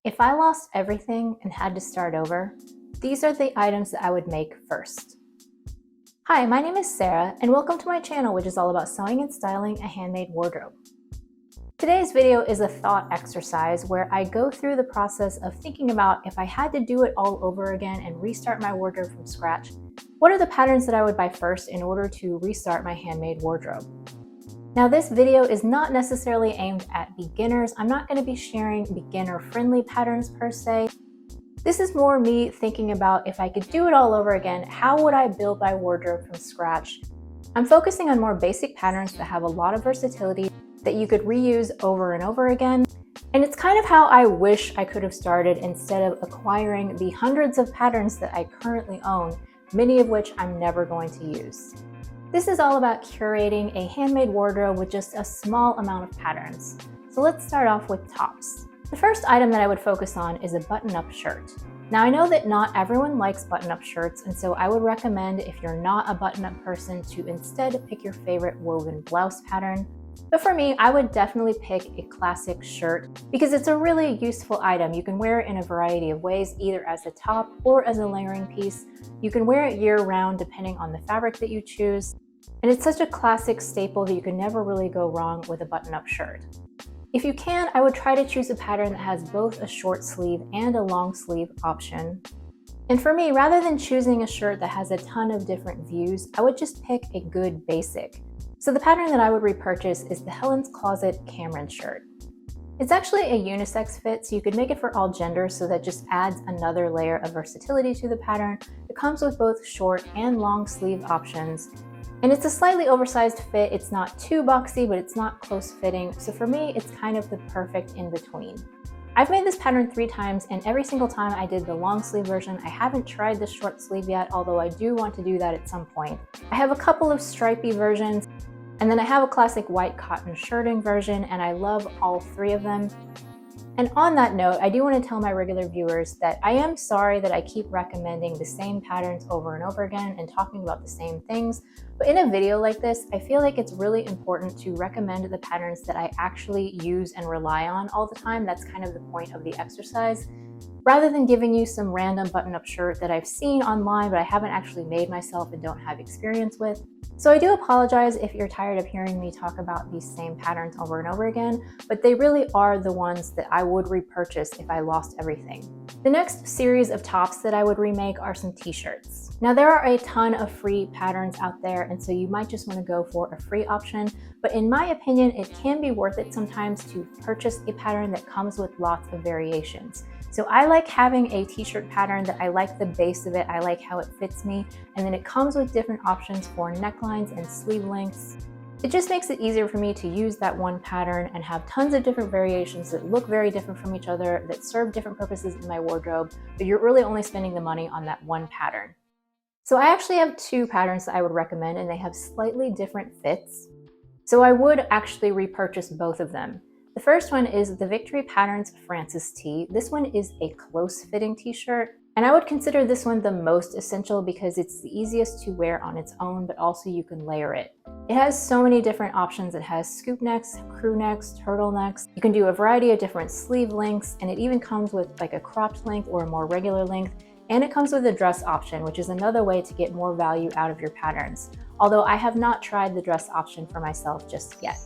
If I lost everything and had to start over, these are the items that I would make first. Hi, my name is Sarah, and welcome to my channel, which is all about sewing and styling a handmade wardrobe. Today's video is a thought exercise where I go through the process of thinking about if I had to do it all over again and restart my wardrobe from scratch, what are the patterns that I would buy first in order to restart my handmade wardrobe? Now, this video is not necessarily aimed at beginners. I'm not going to be sharing beginner-friendly patterns per se. This is more me thinking about if I could do it all over again, how would I build my wardrobe from scratch? I'm focusing on more basic patterns that have a lot of versatility that you could reuse over and over again. And it's kind of how I wish I could have started instead of acquiring the hundreds of patterns that I currently own, many of which I'm never going to use. This is all about curating a handmade wardrobe with just a small amount of patterns. So let's start off with tops. The first item that I would focus on is a button-up shirt. Now I know that not everyone likes button-up shirts, and so I would recommend, if you're not a button-up person, to instead pick your favorite woven blouse pattern. But for me, I would definitely pick a classic shirt because it's a really useful item. You can wear it in a variety of ways, either as a top or as a layering piece. You can wear it year-round depending on the fabric that you choose. And it's such a classic staple that you can never really go wrong with a button-up shirt. If you can, I would try to choose a pattern that has both a short sleeve and a long sleeve option. And for me, rather than choosing a shirt that has a ton of different views, I would just pick a good basic. So the pattern that I would repurchase is the Helen's Closet Cameron shirt. It's actually a unisex fit, so you could make it for all genders, so that just adds another layer of versatility to the pattern. It comes with both short and long sleeve options. And it's a slightly oversized fit. It's not too boxy, but it's not close fitting. So for me, it's kind of the perfect in between. I've made this pattern 3 times, and every single time I did the long sleeve version. I haven't tried the short sleeve yet, although I do want to do that at some point. I have a couple of stripy versions, and then I have a classic white cotton shirting version, and I love all 3 of them. And on that note, I do want to tell my regular viewers that I am sorry that I keep recommending the same patterns over and over again and talking about the same things. But in a video like this, I feel like it's really important to recommend the patterns that I actually use and rely on all the time. That's kind of the point of the exercise, rather than giving you some random button-up shirt that I've seen online but I haven't actually made myself and don't have experience with. So I do apologize if you're tired of hearing me talk about these same patterns over and over again, but they really are the ones that I would repurchase if I lost everything. The next series of tops that I would remake are some t-shirts. Now there are a ton of free patterns out there, and so you might just want to go for a free option, but in my opinion, it can be worth it sometimes to purchase a pattern that comes with lots of variations. So I like having a t-shirt pattern that I like the base of it, I like how it fits me, and then it comes with different options for necklines and sleeve lengths. It just makes it easier for me to use that one pattern and have tons of different variations that look very different from each other, that serve different purposes in my wardrobe, but you're really only spending the money on that one pattern. So I actually have 2 patterns that I would recommend, and they have slightly different fits. So I would actually repurchase both of them. The first one is the Victory Patterns Frances tee. This one is a close-fitting t-shirt, and I would consider this one the most essential because it's the easiest to wear on its own, but also you can layer it. It has so many different options. It has scoop necks, crew necks, turtlenecks. You can do a variety of different sleeve lengths, and it even comes with like a cropped length or a more regular length. And it comes with a dress option, which is another way to get more value out of your patterns. Although I have not tried the dress option for myself just yet.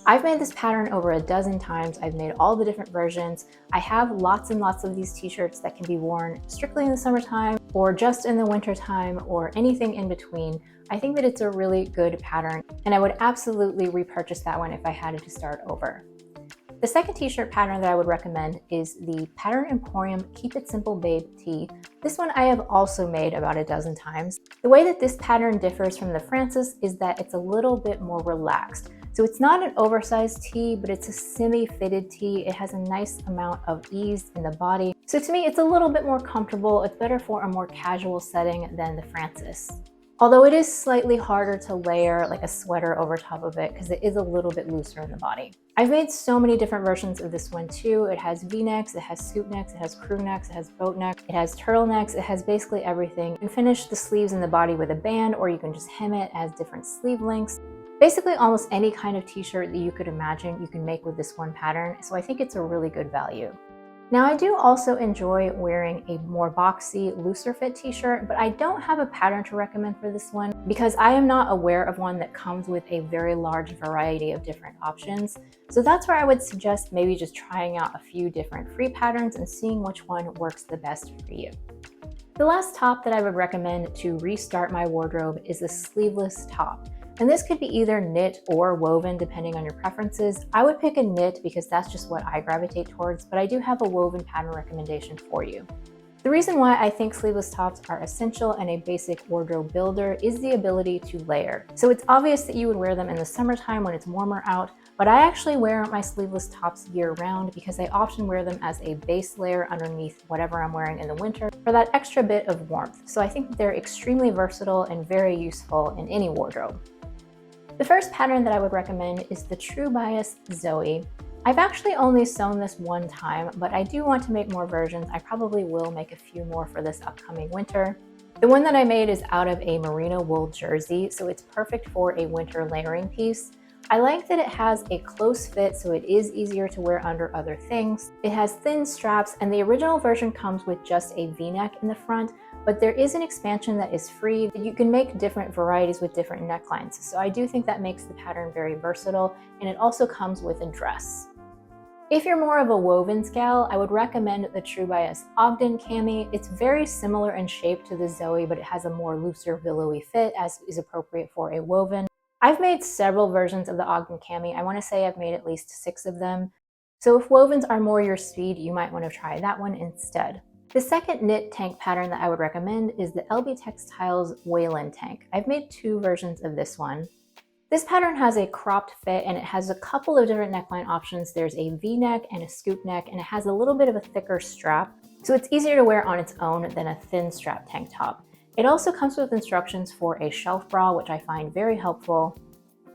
I've made this pattern over a dozen times. I've made all the different versions. I have lots and lots of these t-shirts that can be worn strictly in the summertime or just in the wintertime or anything in between. I think that it's a really good pattern, and I would absolutely repurchase that one if I had to start over. The second t-shirt pattern that I would recommend is the Pattern Emporium Keep It Simple Babe tee. This one I have also made about a dozen times. The way that this pattern differs from the Frances is that it's a little bit more relaxed. So it's not an oversized tee, but it's a semi-fitted tee. It has a nice amount of ease in the body. So to me, it's a little bit more comfortable. It's better for a more casual setting than the Frances. Although it is slightly harder to layer like a sweater over top of it because it is a little bit looser in the body. I've made so many different versions of this one too. It has V-necks, it has scoop necks, it has crew necks, it has boat necks, it has turtlenecks, it has basically everything. You can finish the sleeves in the body with a band, or you can just hem it as different sleeve lengths. Basically almost any kind of t-shirt that you could imagine you can make with this one pattern, so I think it's a really good value. Now, I do also enjoy wearing a more boxy, looser fit t-shirt, but I don't have a pattern to recommend for this one because I am not aware of one that comes with a very large variety of different options. So that's where I would suggest maybe just trying out a few different free patterns and seeing which one works the best for you. The last top that I would recommend to restart my wardrobe is a sleeveless top. And this could be either knit or woven depending on your preferences. I would pick a knit because that's just what I gravitate towards, but I do have a woven pattern recommendation for you. The reason why I think sleeveless tops are essential and a basic wardrobe builder is the ability to layer. So it's obvious that you would wear them in the summertime when it's warmer out, but I actually wear my sleeveless tops year-round because I often wear them as a base layer underneath whatever I'm wearing in the winter for that extra bit of warmth. So I think they're extremely versatile and very useful in any wardrobe. The first pattern that I would recommend is the True Bias Zoe. I've actually only sewn this one time, but I do want to make more versions. I probably will make a few more for this upcoming winter. The one that I made is out of a merino wool jersey, so it's perfect for a winter layering piece. I like that it has a close fit, so it is easier to wear under other things. It has thin straps, and the original version comes with just a V-neck in the front, but there is an expansion that is free. You can make different varieties with different necklines, so I do think that makes the pattern very versatile, and it also comes with a dress. If you're more of a wovens gal, I would recommend the True Bias Ogden cami. It's very similar in shape to the Zoe, but it has a more looser billowy fit as is appropriate for a woven. I've made several versions of the Ogden cami. I want to say I've made at least 6 of them. So if wovens are more your speed, you might want to try that one instead. The second knit tank pattern that I would recommend is the LB Textiles Wayland tank. I've made 2 versions of this one. This pattern has a cropped fit and it has a couple of different neckline options. There's a V-neck and a scoop neck, and it has a little bit of a thicker strap, so it's easier to wear on its own than a thin strap tank top. It also comes with instructions for a shelf bra, which I find very helpful.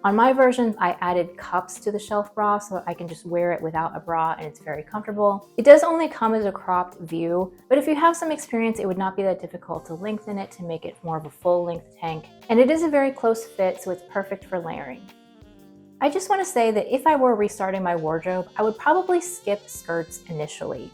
On my versions, I added cups to the shelf bra so I can just wear it without a bra and it's very comfortable. It does only come as a cropped view, but if you have some experience, it would not be that difficult to lengthen it to make it more of a full-length tank. And it is a very close fit, so it's perfect for layering. I just want to say that if I were restarting my wardrobe, I would probably skip skirts initially.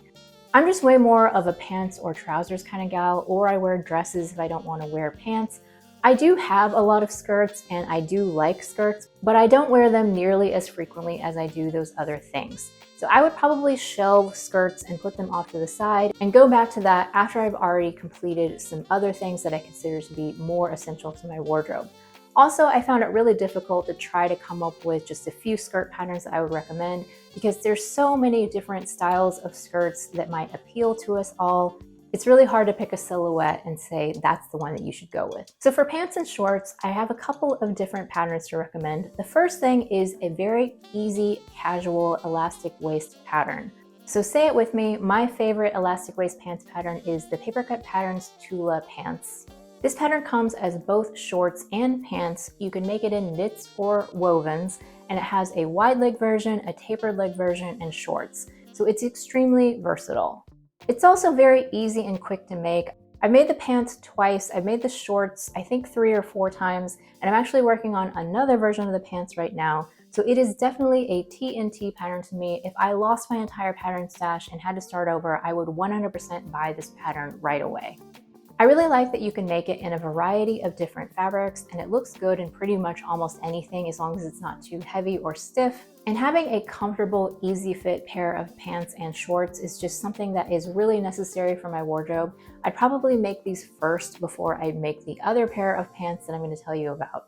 I'm just way more of a pants or trousers kind of gal, or I wear dresses if I don't want to wear pants. I do have a lot of skirts and I do like skirts, but I don't wear them nearly as frequently as I do those other things. So I would probably shelve skirts and put them off to the side and go back to that after I've already completed some other things that I consider to be more essential to my wardrobe. Also, I found it really difficult to try to come up with just a few skirt patterns that I would recommend because there's so many different styles of skirts that might appeal to us all. It's really hard to pick a silhouette and say that's the one that you should go with. So for pants and shorts, I have a couple of different patterns to recommend. The first thing is a very easy, casual, elastic waist pattern. So say it with me, my favorite elastic waist pants pattern is the Paper Cut Patterns Tula Pants. This pattern comes as both shorts and pants. You can make it in knits or wovens, and it has a wide leg version, a tapered leg version, and shorts. So it's extremely versatile. It's also very easy and quick to make. I've made the pants twice. I've made the shorts, I think 3 or 4 times, and I'm actually working on another version of the pants right now. So it is definitely a TNT pattern to me. If I lost my entire pattern stash and had to start over, I would 100% buy this pattern right away. I really like that you can make it in a variety of different fabrics, and it looks good in pretty much almost anything as long as it's not too heavy or stiff. And having a comfortable, easy fit pair of pants and shorts is just something that is really necessary for my wardrobe. I'd probably make these first before I make the other pair of pants that I'm going to tell you about.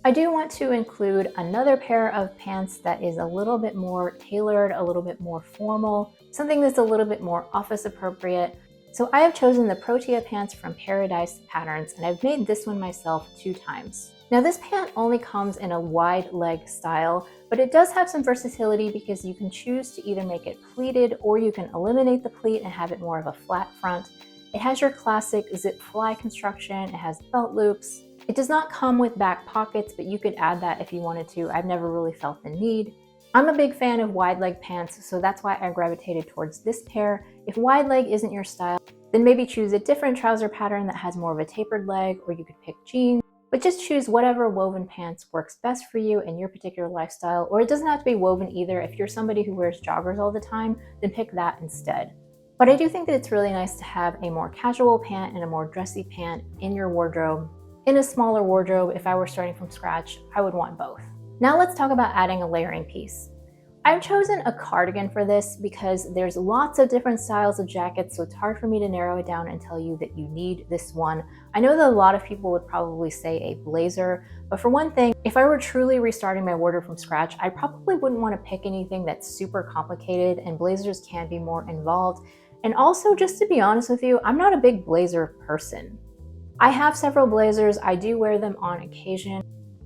I do want to include another pair of pants that is a little bit more tailored, a little bit more formal, something that's a little bit more office appropriate. So I have chosen the Protea pants from Paradise Patterns, and I've made this one myself 2 times. Now this pant only comes in a wide leg style, but it does have some versatility because you can choose to either make it pleated or you can eliminate the pleat and have it more of a flat front. It has your classic zip fly construction, it has belt loops. It does not come with back pockets, but you could add that if you wanted to. I've never really felt the need. I'm a big fan of wide leg pants, so that's why I gravitated towards this pair. If wide leg isn't your style, then maybe choose a different trouser pattern that has more of a tapered leg, or you could pick jeans, but just choose whatever woven pants works best for you and your particular lifestyle, or it doesn't have to be woven either. If you're somebody who wears joggers all the time, then pick that instead. But I do think that it's really nice to have a more casual pant and a more dressy pant in your wardrobe. In a smaller wardrobe, if I were starting from scratch, I would want both. Now let's talk about adding a layering piece. I've chosen a cardigan for this because there's lots of different styles of jackets, so it's hard for me to narrow it down and tell you that you need this one. I know that a lot of people would probably say a blazer, but for one thing, if I were truly restarting my wardrobe from scratch, I probably wouldn't want to pick anything that's super complicated, and blazers can be more involved. And also, just to be honest with you, I'm not a big blazer person. I have several blazers, I do wear them on occasion,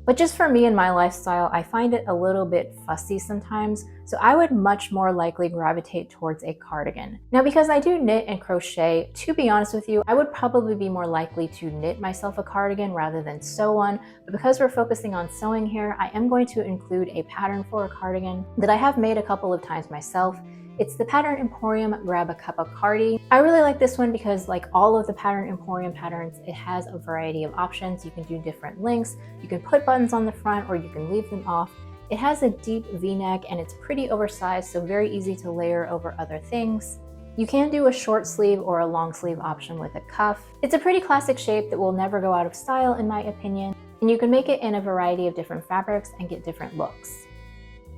but just for me and my lifestyle, I find it a little bit fussy sometimes, so I would much more likely gravitate towards a cardigan. Now, because I do knit and crochet, to be honest with you, I would probably be more likely to knit myself a cardigan rather than sew one, but because we're focusing on sewing here, I am going to include a pattern for a cardigan that I have made a couple of times myself. It's the Pattern Emporium Grab a Cup of Cardi. I really like this one because, like all of the Pattern Emporium patterns, it has a variety of options. You can do different lengths, you can put buttons on the front, or you can leave them off. It has a deep V-neck and it's pretty oversized, so very easy to layer over other things. You can do a short sleeve or a long sleeve option with a cuff. It's a pretty classic shape that will never go out of style in my opinion, and you can make it in a variety of different fabrics and get different looks.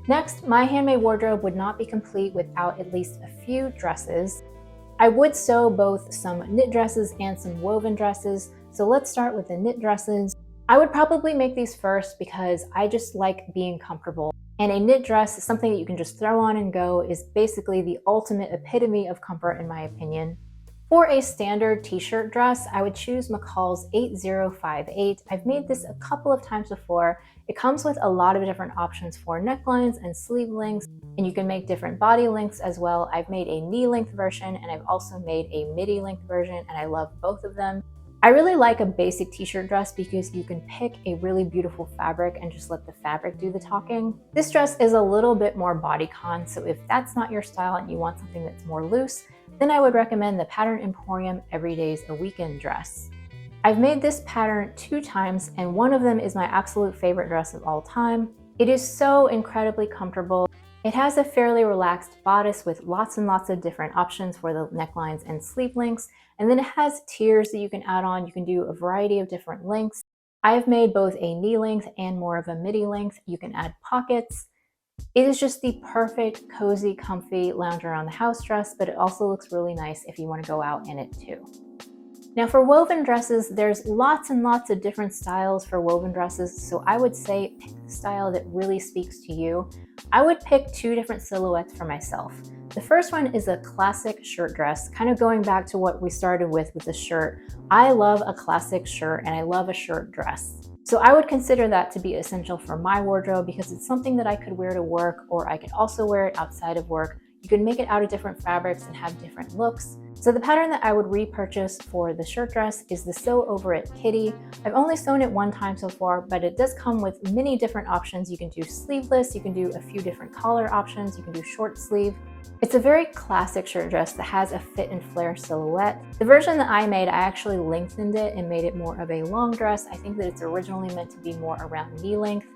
Next, my handmade wardrobe would not be complete without at least a few dresses. I would sew both some knit dresses and some woven dresses, so let's start with the knit dresses. I would probably make these first because I just like being comfortable. And a knit dress, something that you can just throw on and go, is basically the ultimate epitome of comfort in my opinion. For a standard t-shirt dress, I would choose McCall's 8058. I've made this a couple of times before. It comes with a lot of different options for necklines and sleeve lengths, and you can make different body lengths as well. I've made a knee length version and I've also made a midi length version, and I love both of them. I really like a basic t-shirt dress because you can pick a really beautiful fabric and just let the fabric do the talking. This dress is a little bit more bodycon, so if that's not your style and you want something that's more loose, then I would recommend the Pattern Emporium Everyday's a Weekend dress. I've made this pattern 2 times, and one of them is my absolute favorite dress of all time. It is so incredibly comfortable. It has a fairly relaxed bodice with lots and lots of different options for the necklines and sleeve lengths, and then it has tiers that you can add on. You can do a variety of different lengths. I've made both a knee length and more of a midi length. You can add pockets. It is just the perfect, cozy, comfy lounge around the house dress, but it also looks really nice if you want to go out in it too. Now for woven dresses, there's lots and lots of different styles for woven dresses, so I would say pick the style that really speaks to you. I would pick 2 different silhouettes for myself. The first one is a classic shirt dress, kind of going back to what we started with the shirt. I love a classic shirt and I love a shirt dress. So I would consider that to be essential for my wardrobe because it's something that I could wear to work, or I could also wear it outside of work. You can make it out of different fabrics and have different looks. So the pattern that I would repurchase for the shirt dress is the Sew Over It Kitty. I've only sewn it 1 time so far, but it does come with many different options. You can do sleeveless, you can do a few different collar options, you can do short sleeve. It's a very classic shirt dress that has a fit and flare silhouette. The version that I made, I actually lengthened it and made it more of a long dress. I think that it's originally meant to be more around knee length.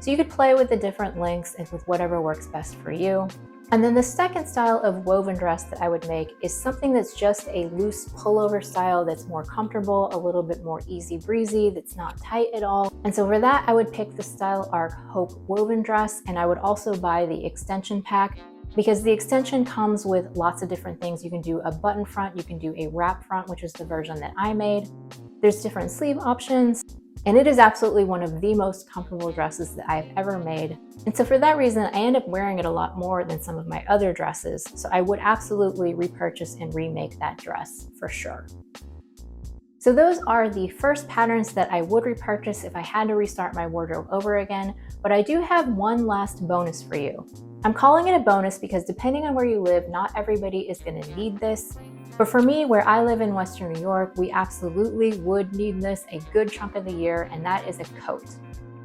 So you could play with the different lengths and with whatever works best for you. And then the second style of woven dress that I would make is something that's just a loose pullover style that's more comfortable, a little bit more easy breezy, that's not tight at all. And so for that, I would pick the Style Arc Hope woven dress, and I would also buy the extension pack because the extension comes with lots of different things. You can do a button front, you can do a wrap front, which is the version that I made. There's different sleeve options. And it is absolutely one of the most comfortable dresses that I've ever made. And so for that reason, I end up wearing it a lot more than some of my other dresses. So I would absolutely repurchase and remake that dress for sure. So those are the first patterns that I would repurchase if I had to restart my wardrobe over again. But I do have one last bonus for you. I'm calling it a bonus because depending on where you live, not everybody is going to need this. But for me, where I live in Western New York, we absolutely would need this a good chunk of the year, and that is a coat.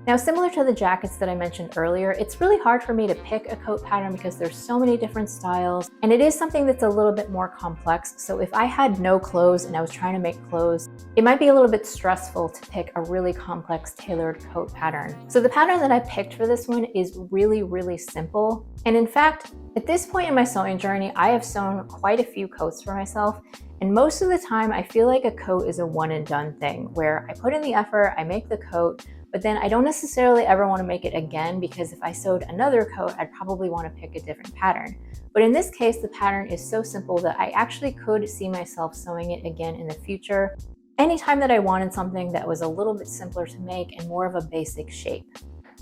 Now, similar to the jackets that I mentioned earlier, it's really hard for me to pick a coat pattern because there's so many different styles, and it is something that's a little bit more complex. So if I had no clothes and I was trying to make clothes, it might be a little bit stressful to pick a really complex tailored coat pattern. So the pattern that I picked for this one is really, really simple. And in fact, at this point in my sewing journey, I have sewn quite a few coats for myself. And most of the time, I feel like a coat is a one and done thing where I put in the effort, I make the coat, but then I don't necessarily ever want to make it again, because if I sewed another coat, I'd probably want to pick a different pattern. But in this case, the pattern is so simple that I actually could see myself sewing it again in the future, anytime that I wanted something that was a little bit simpler to make and more of a basic shape.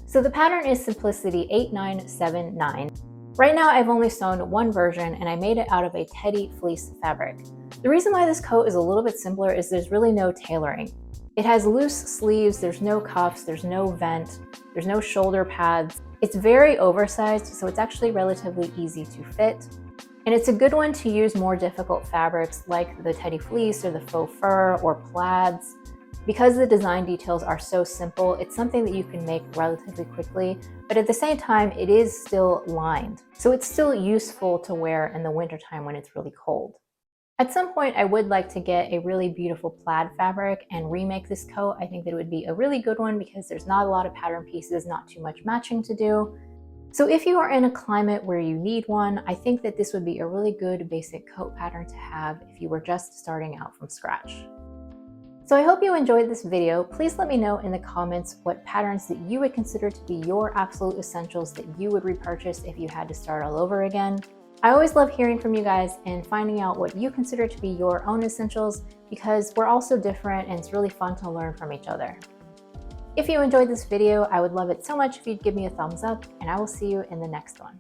So the pattern is Simplicity 8979. Right now I've only sewn one version, and I made it out of a teddy fleece fabric. The reason why this coat is a little bit simpler is there's really no tailoring. It has loose sleeves, there's no cuffs, there's no vent, there's no shoulder pads. It's very oversized, so it's actually relatively easy to fit. And it's a good one to use more difficult fabrics like the teddy fleece or the faux fur or plaids. Because the design details are so simple, it's something that you can make relatively quickly, but at the same time, it is still lined. So it's still useful to wear in the wintertime when it's really cold. At some point, I would like to get a really beautiful plaid fabric and remake this coat. I think that it would be a really good one because there's not a lot of pattern pieces, not too much matching to do. So if you are in a climate where you need one, I think that this would be a really good basic coat pattern to have if you were just starting out from scratch. So I hope you enjoyed this video. Please let me know in the comments what patterns that you would consider to be your absolute essentials that you would repurchase if you had to start all over again. I always love hearing from you guys and finding out what you consider to be your own essentials, because we're all so different and it's really fun to learn from each other. If you enjoyed this video, I would love it so much if you'd give me a thumbs up, and I will see you in the next one.